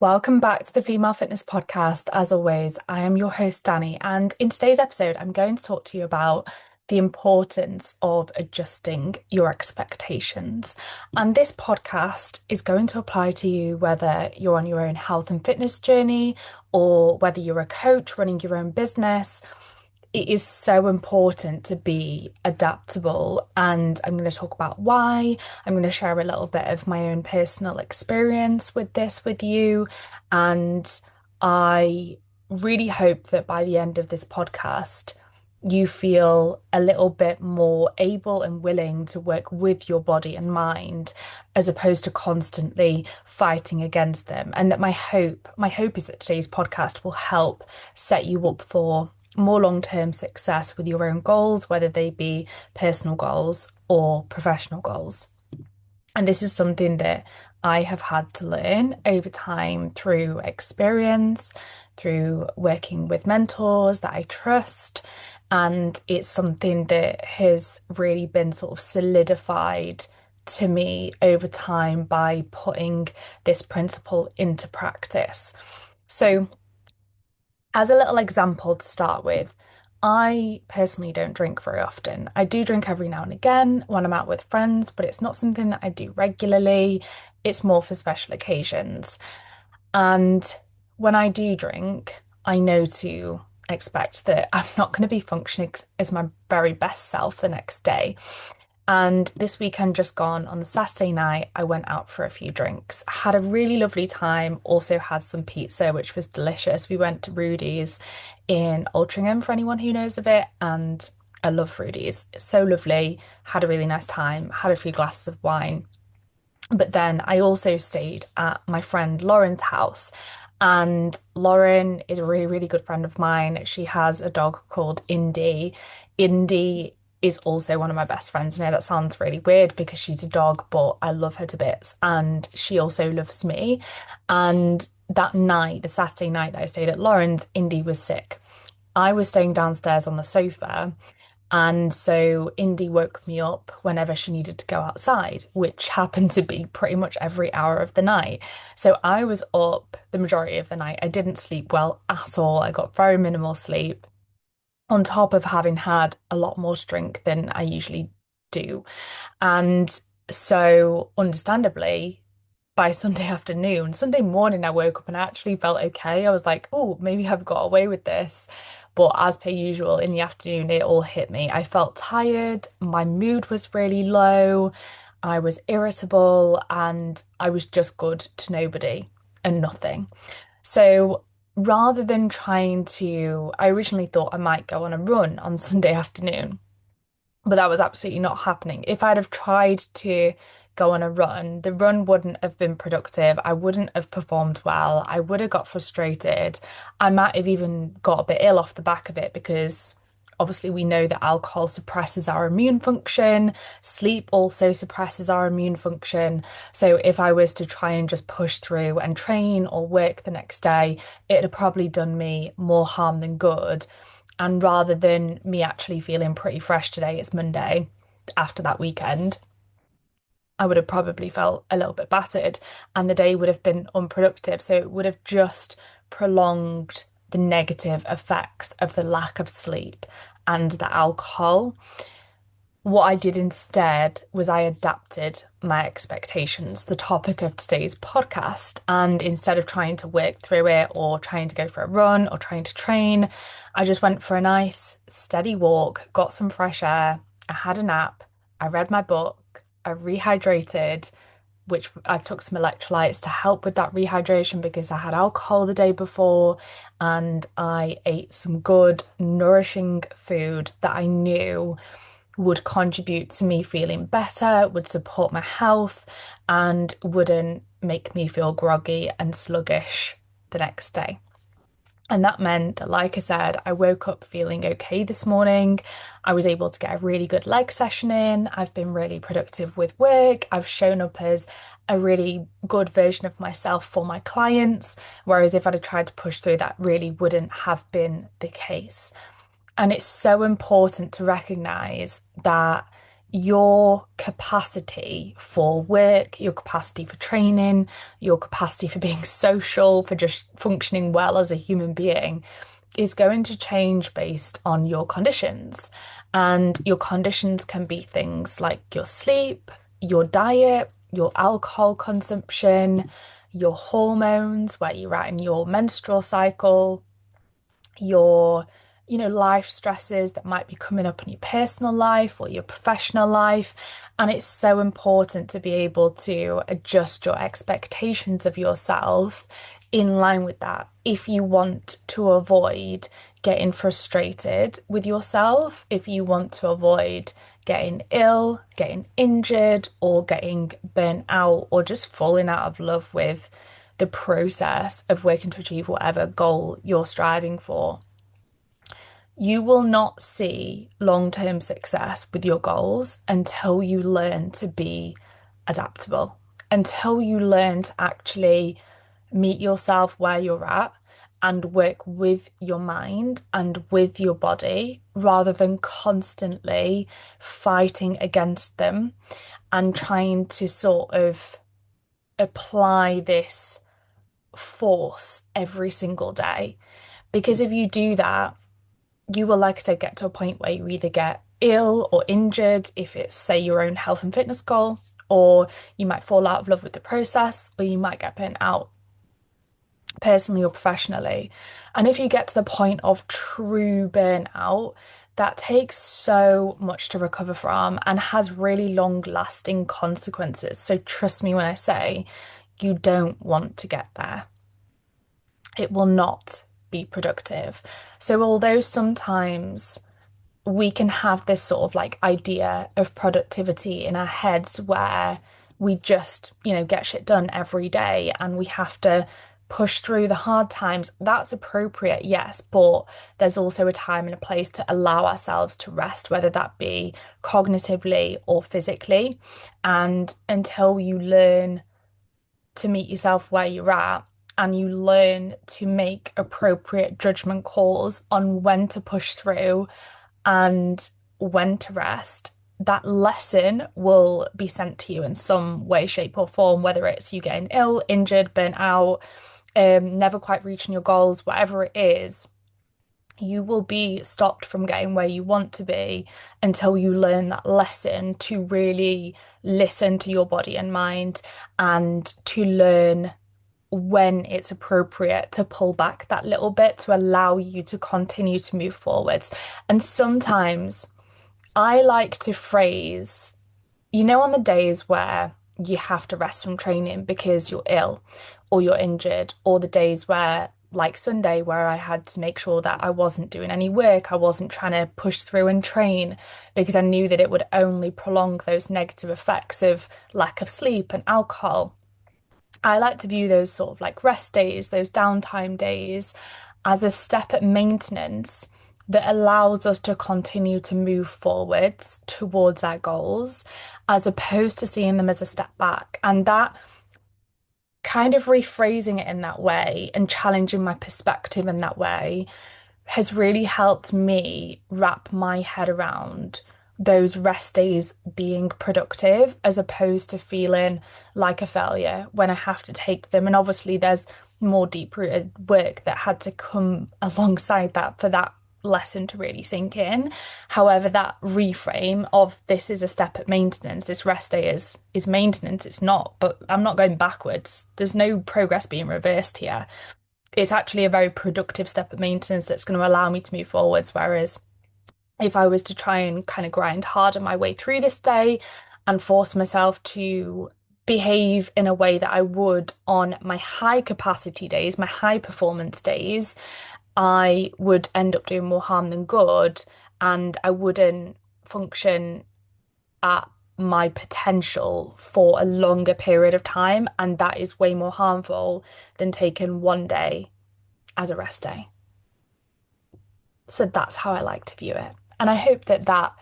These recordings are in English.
Welcome back to the Female Fitness Podcast. As always, I am your host, Danny, and in today's episode, I'm going to talk to you about the importance of adjusting your expectations. And this podcast is going to apply to you whether you're on your own health and fitness journey or whether you're a coach running your own business. It is so important to be adaptable, and I'm going to talk about why. I'm going to share a little bit of my own personal experience with this with you, and I really hope that by the end of this podcast, you feel a little bit more able and willing to work with your body and mind as opposed to constantly fighting against them. And that my hope is that today's podcast will help set you up for more long-term success with your own goals, whether they be personal goals or professional goals. And this is something that I have had to learn over time through experience, through working with mentors that I trust. And it's something that has really been sort of solidified to me over time by putting this principle into practice. So, as a little example to start with, I personally don't drink very often. I do drink every now and again when I'm out with friends, but it's not something that I do regularly. It's more for special occasions. And when I do drink, I know to expect that I'm not going to be functioning as my very best self the next day. And this weekend just gone, on the Saturday night, I went out for a few drinks. Had a really lovely time, also had some pizza, which was delicious. We went to Rudy's in Altrincham, for anyone who knows of it, and I love Rudy's. It's so lovely. Had a really nice time, had a few glasses of wine. But then I also stayed at my friend Lauren's house. And Lauren is a really, really good friend of mine. She has a dog called Indy. Indy is also one of my best friends. I know that sounds really weird because she's a dog, but I love her to bits. And she also loves me. And that night, the Saturday night that I stayed at Lauren's, Indy was sick. I was staying downstairs on the sofa. And so Indy woke me up whenever she needed to go outside, which happened to be pretty much every hour of the night. So I was up the majority of the night. I didn't sleep well at all. I got very minimal sleep, on top of having had a lot more drink than I usually do. And so, understandably, by Sunday morning, I woke up and I actually felt okay. I was like, oh, maybe I've got away with this. But as per usual, in the afternoon, it all hit me. I felt tired. My mood was really low. I was irritable and I was just good to nobody and nothing. So rather than I originally thought I might go on a run on Sunday afternoon, but that was absolutely not happening. If I'd have tried to go on a run, the run wouldn't have been productive. I wouldn't have performed well. I would have got frustrated. I might have even got a bit ill off the back of it because obviously we know that alcohol suppresses our immune function. Sleep also suppresses our immune function. So if I was to try and just push through and train or work the next day, it'd have probably done me more harm than good. And rather than me actually feeling pretty fresh today, it's Monday after that weekend, I would have probably felt a little bit battered and the day would have been unproductive. So it would have just prolonged the negative effects of the lack of sleep and the alcohol. What I did instead was I adapted my expectations, the topic of today's podcast. And instead of trying to work through it or trying to go for a run or trying to train, I just went for a nice, steady walk, got some fresh air. I had a nap. I read my book. I rehydrated, which I took some electrolytes to help with that rehydration because I had alcohol the day before, and I ate some good, nourishing food that I knew would contribute to me feeling better, would support my health, and wouldn't make me feel groggy and sluggish the next day. And that meant that, like I said, I woke up feeling okay this morning. I was able to get a really good leg session in. I've been really productive with work. I've shown up as a really good version of myself for my clients. Whereas if I'd have tried to push through, that really wouldn't have been the case. And it's so important to recognize that your capacity for work, your capacity for training, your capacity for being social, for just functioning well as a human being is going to change based on your conditions. And your conditions can be things like your sleep, your diet, your alcohol consumption, your hormones, where you're at in your menstrual cycle, your, life stresses that might be coming up in your personal life or your professional life. And it's so important to be able to adjust your expectations of yourself in line with that if you want to avoid getting frustrated with yourself, if you want to avoid getting ill, getting injured, or getting burnt out, or just falling out of love with the process of working to achieve whatever goal you're striving for. You will not see long-term success with your goals until you learn to be adaptable, until you learn to actually meet yourself where you're at and work with your mind and with your body rather than constantly fighting against them and trying to sort of apply this force every single day. Because if you do that, you will, like I said, get to a point where you either get ill or injured if it's, say, your own health and fitness goal, or you might fall out of love with the process, or you might get burnt out personally or professionally. And if you get to the point of true burnout, that takes so much to recover from and has really long lasting consequences. So trust me when I say you don't want to get there. It will not be productive. So, although sometimes we can have this sort of like idea of productivity in our heads where we just, get shit done every day and we have to push through the hard times, that's appropriate, yes, but there's also a time and a place to allow ourselves to rest, whether that be cognitively or physically. And until you learn to meet yourself where you're at and you learn to make appropriate judgment calls on when to push through and when to rest, that lesson will be sent to you in some way, shape, or form, whether it's you getting ill, injured, burnt out, never quite reaching your goals, whatever it is. You will be stopped from getting where you want to be until you learn that lesson to really listen to your body and mind and to learn when it's appropriate to pull back that little bit to allow you to continue to move forwards. And sometimes I like to phrase, on the days where you have to rest from training because you're ill or you're injured, or the days where, like Sunday, where I had to make sure that I wasn't doing any work, I wasn't trying to push through and train because I knew that it would only prolong those negative effects of lack of sleep and alcohol. I like to view those sort of like rest days, those downtime days, as a step at maintenance that allows us to continue to move forwards towards our goals, as opposed to seeing them as a step back. And that kind of rephrasing it in that way and challenging my perspective in that way has really helped me wrap my head around those rest days being productive as opposed to feeling like a failure when I have to take them. And obviously, there's more deep-rooted work that had to come alongside that for that lesson to really sink in. However, that reframe of this is a step at maintenance, this rest day is maintenance, it's not, but I'm not going backwards. There's no progress being reversed here. It's actually a very productive step of maintenance that's going to allow me to move forwards. Whereas if I was to try and kind of grind harder my way through this day and force myself to behave in a way that I would on my high capacity days, my high performance days, I would end up doing more harm than good, and I wouldn't function at my potential for a longer period of time. And that is way more harmful than taking one day as a rest day. So that's how I like to view it. And I hope that that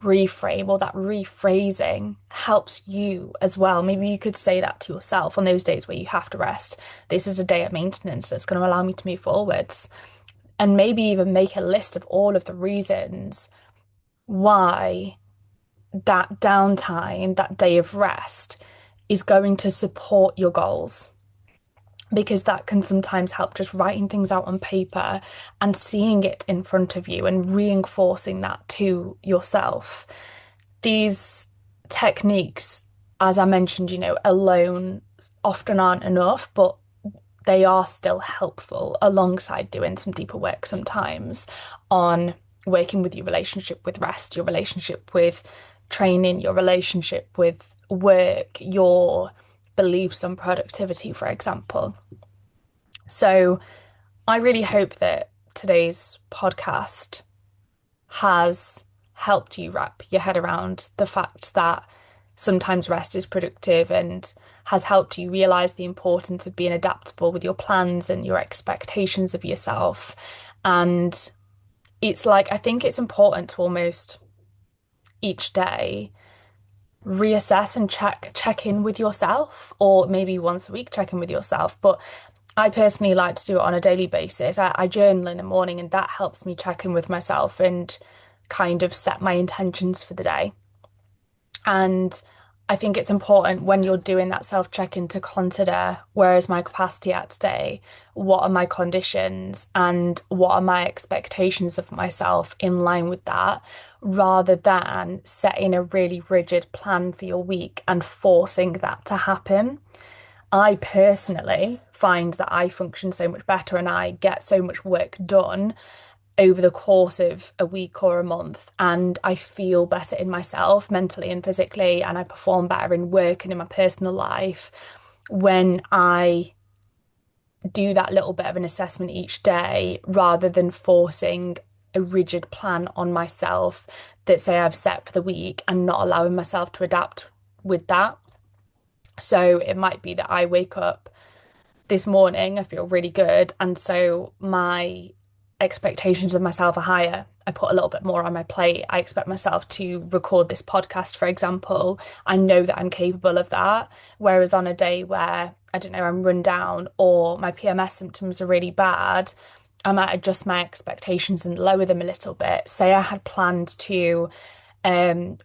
reframe or that rephrasing helps you as well. Maybe you could say that to yourself on those days where you have to rest. This is a day of maintenance that's going to allow me to move forwards. And maybe even make a list of all of the reasons why that downtime, that day of rest, is going to support your goals. Because that can sometimes help just writing things out on paper and seeing it in front of you and reinforcing that to yourself. These techniques, as I mentioned, alone often aren't enough, but they are still helpful alongside doing some deeper work sometimes on working with your relationship with rest, your relationship with training, your relationship with work, your beliefs on productivity, for example. So I really hope that today's podcast has helped you wrap your head around the fact that sometimes rest is productive and has helped you realize the importance of being adaptable with your plans and your expectations of yourself. And it's like, I think it's important to almost each day reassess and check in with yourself, or maybe once a week check in with yourself. But I personally like to do it on a daily basis. I journal in the morning, and that helps me check in with myself and kind of set my intentions for the day. And I think it's important when you're doing that self-check-in to consider, where is my capacity at today? What are my conditions? And what are my expectations of myself in line with that, rather than setting a really rigid plan for your week and forcing that to happen. I personally find that I function so much better and I get so much work done over the course of a week or a month, and I feel better in myself mentally and physically, and I perform better in work and in my personal life when I do that little bit of an assessment each day rather than forcing a rigid plan on myself that, say, I've set for the week and not allowing myself to adapt with that. So it might be that I wake up this morning, I feel really good, and so my expectations of myself are higher. I put a little bit more on my plate. I expect myself to record this podcast, for example. I know that I'm capable of that. Whereas on a day where, I don't know, I'm run down or my PMS symptoms are really bad, I might adjust my expectations and lower them a little bit. Say I had planned to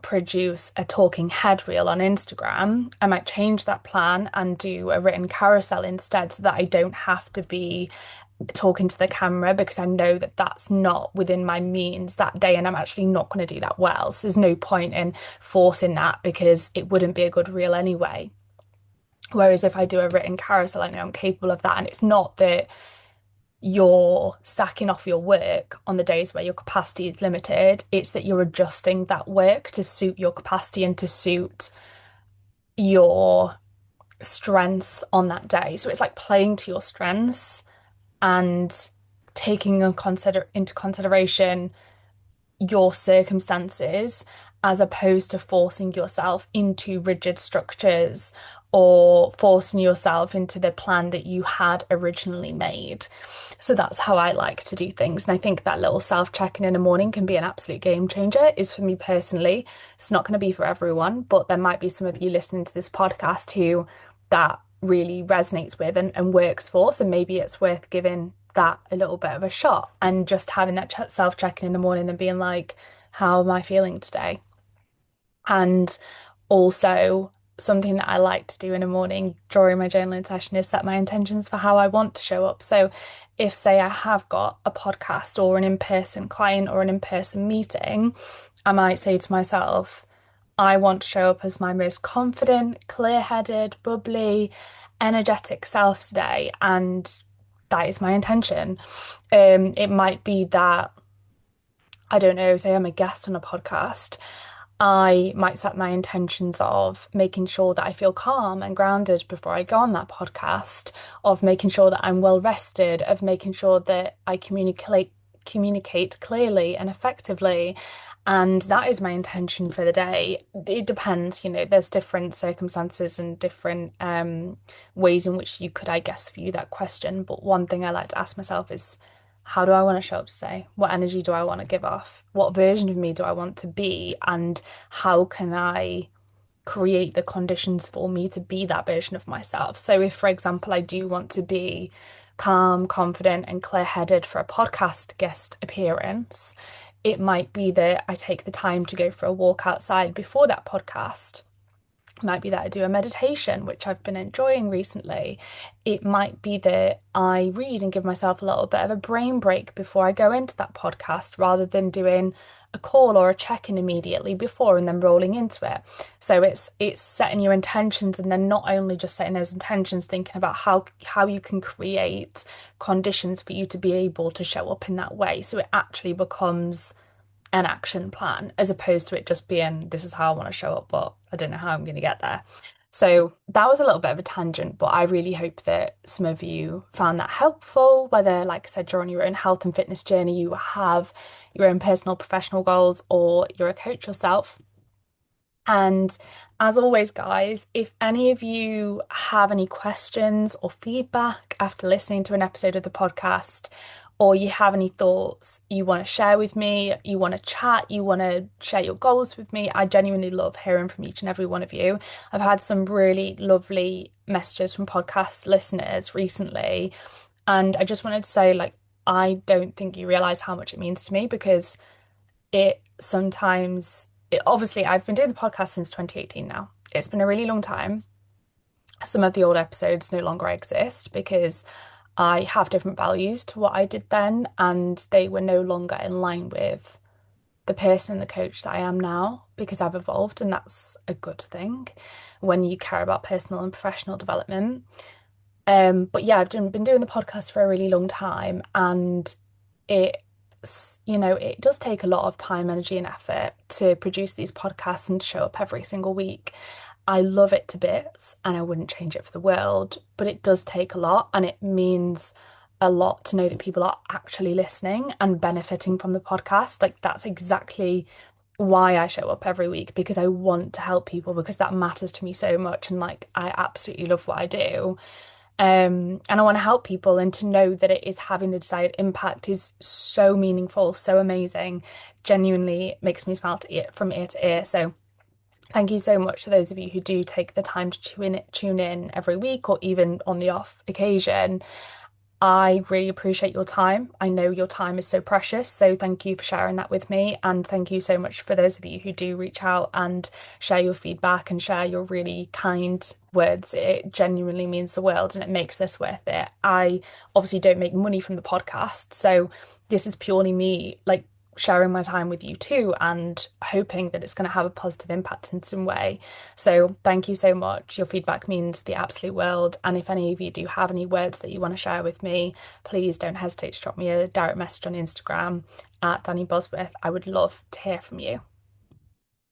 produce a talking head reel on Instagram, I might change that plan and do a written carousel instead, so that I don't have to be talking to the camera, because I know that that's not within my means that day and I'm actually not going to do that well. So there's no point in forcing that, because it wouldn't be a good reel anyway. Whereas if I do a written carousel, I know I'm capable of that. And it's not that you're sacking off your work on the days where your capacity is limited. It's that you're adjusting that work to suit your capacity and to suit your strengths on that day. So it's like playing to your strengths and taking into consideration your circumstances, as opposed to forcing yourself into rigid structures or forcing yourself into the plan that you had originally made. So that's how I like to do things. And I think that little self-checking in the morning can be an absolute game changer. It is for me personally. It's not going to be for everyone, but there might be some of you listening to this podcast who that really resonates with and works for. So maybe it's worth giving that a little bit of a shot and just having that self-checking in the morning and being like, how am I feeling today? And also, something that I like to do in the morning during my journaling session is set my intentions for how I want to show up. So if, say, I have got a podcast or an in-person client or an in-person meeting, I might say to myself, I want to show up as my most confident, clear-headed, bubbly, energetic self today. And that is my intention. It might be that, I don't know, say I'm a guest on a podcast. I might set my intentions of making sure that I feel calm and grounded before I go on that podcast, of making sure that I'm well rested, of making sure that I communicate clearly and effectively. And that is my intention for the day. It depends, there's different circumstances and different ways in which you could, I guess, view that question. But one thing I like to ask myself is, how do I want to show up today? What energy do I want to give off? What version of me do I want to be? And how can I create the conditions for me to be that version of myself? So if, for example, I do want to be calm, confident, and clear-headed for a podcast guest appearance, It might be that I take the time to go for a walk outside before that podcast. It might be that I do a meditation, which I've been enjoying recently. It might be that I read and give myself a little bit of a brain break before I go into that podcast rather than doing a call or a check-in immediately before and then rolling into it. So it's setting your intentions and then not only just setting those intentions, thinking about how you can create conditions for you to be able to show up in that way. So it actually becomes an action plan as opposed to it just being this is how I want to show up, but I don't know how I'm going to get there. So that was a little bit of a tangent, but I really hope that some of you found that helpful, whether, like I said, you're on your own health and fitness journey, you have your own personal professional goals, or you're a coach yourself. And as always, guys, if any of you have any questions or feedback after listening to an episode of the podcast, or you have any thoughts you want to share with me, you want to chat, you want to share your goals with me, I genuinely love hearing from each and every one of you. I've had some really lovely messages from podcast listeners recently, and I just wanted to say, like, I don't think you realize how much it means to me because it sometimes obviously I've been doing the podcast since 2018 now. It's been a really long time. Some of the old episodes no longer exist because I have different values to what I did then, and they were no longer in line with the person and the coach that I am now because I've evolved, and that's a good thing when you care about personal and professional development. But yeah, been doing the podcast for a really long time, and it it does take a lot of time, energy, and effort to produce these podcasts and to show up every single week. I love it to bits and I wouldn't change it for the world, but it does take a lot and it means a lot to know that people are actually listening and benefiting from the podcast. Like, that's exactly why I show up every week because I want to help people because that matters to me so much. And like, I absolutely love what I do. And I want to help people, and to know that it is having the desired impact is so meaningful, so amazing, genuinely makes me smile from ear to ear. So thank you so much to those of you who do take the time to tune in every week or even on the off occasion. I really appreciate your time. I know your time is so precious, so thank you for sharing that with me. And thank you so much for those of you who do reach out and share your feedback and share your really kind words. It genuinely means the world and it makes this worth it. I obviously don't make money from the podcast, so this is purely me, like, sharing my time with you too and hoping that it's going to have a positive impact in some way. So thank you so much. Your feedback means the absolute world. And if any of you do have any words that you want to share with me, please don't hesitate to drop me a direct message on Instagram at Danny Bosworth. I would love to hear from you.